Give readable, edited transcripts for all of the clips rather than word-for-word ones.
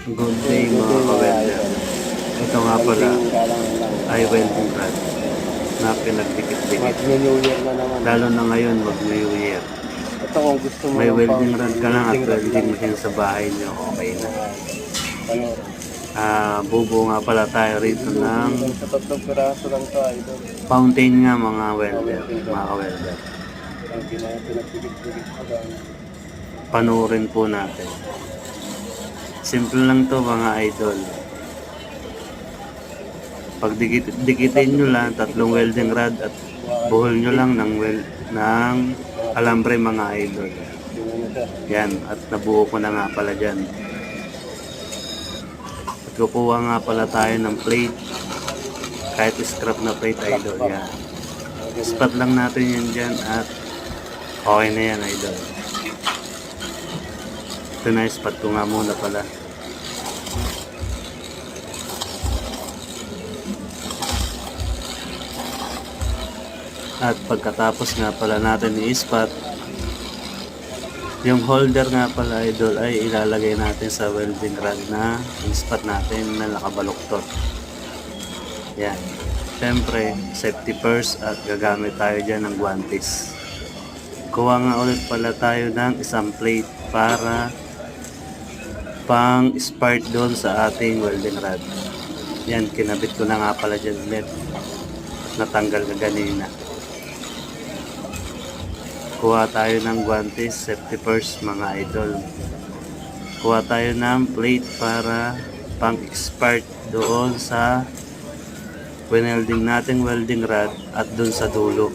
Good day mga ka-welder. Ito nga pala ay welding rod na pinagdikit-dikit. Mag-New Year na naman. Lalo na ngayon mag-New Year. Ito kung gusto mo May ng welding rod ka lang at welding rod welding lang. machine sa bahay nyo, okay na. Ano? Bubuo nga pala tayo rito ng Sa 3 piraso lang to, idol. fountain nga mga welder, mga ka-welder. Ang pinagpigit-pigit ko lang. Panurin po natin. Simple lang to mga idol. Pag dikitin nyo lang 3 welding rod at buhol nyo lang ng alambre mga idol. Yan, at nabuo ko na nga pala dyan. At kukuha nga pala tayo ng plate. Kahit scrap na plate idol. Yan. Spot lang natin yan dyan at okay na yan idol. Ito na, spot ko nga muna pala. At pagkatapos nga pala natin i-spot, yung holder nga pala idol ay ilalagay natin sa welding rod na i-spot natin na nakabaluktot. Yan. Siyempre, safety first at gagamit tayo dyan ng guantes. Kuha nga ulit pala tayo ng isang plate para pang spark doon sa ating welding rod. Yan, kinabit ko na nga pala dyan ulit. Natanggal ka ganina. Kuha tayo ng guantes, safety first mga idol. Kuha tayo ng plate para pang spark doon sa welding nating welding rod at doon sa dulo.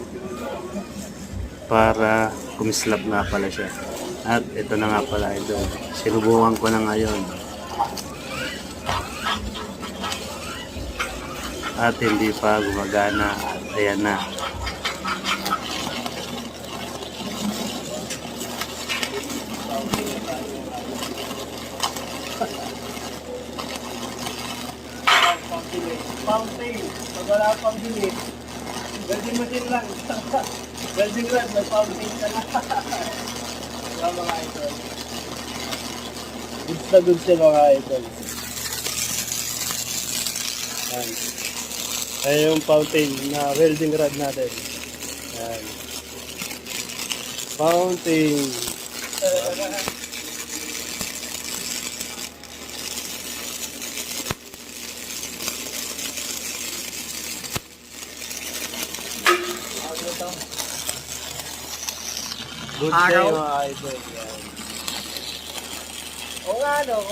Para kumislap nga pala siya. At ito na nga pala idol. Sinubukan ko na ngayon. At hindi pa gumagana. Ayan na. Fountain. Pag wala pang bilis, welding machine lang. Welding rod, may fountain ka na. Mga idol. Goods na goods yan mga idol. Yan. Ayan yung fountain na welding rod natin. Yan. Fountain. Good day mga idol. Yan. O nga, no?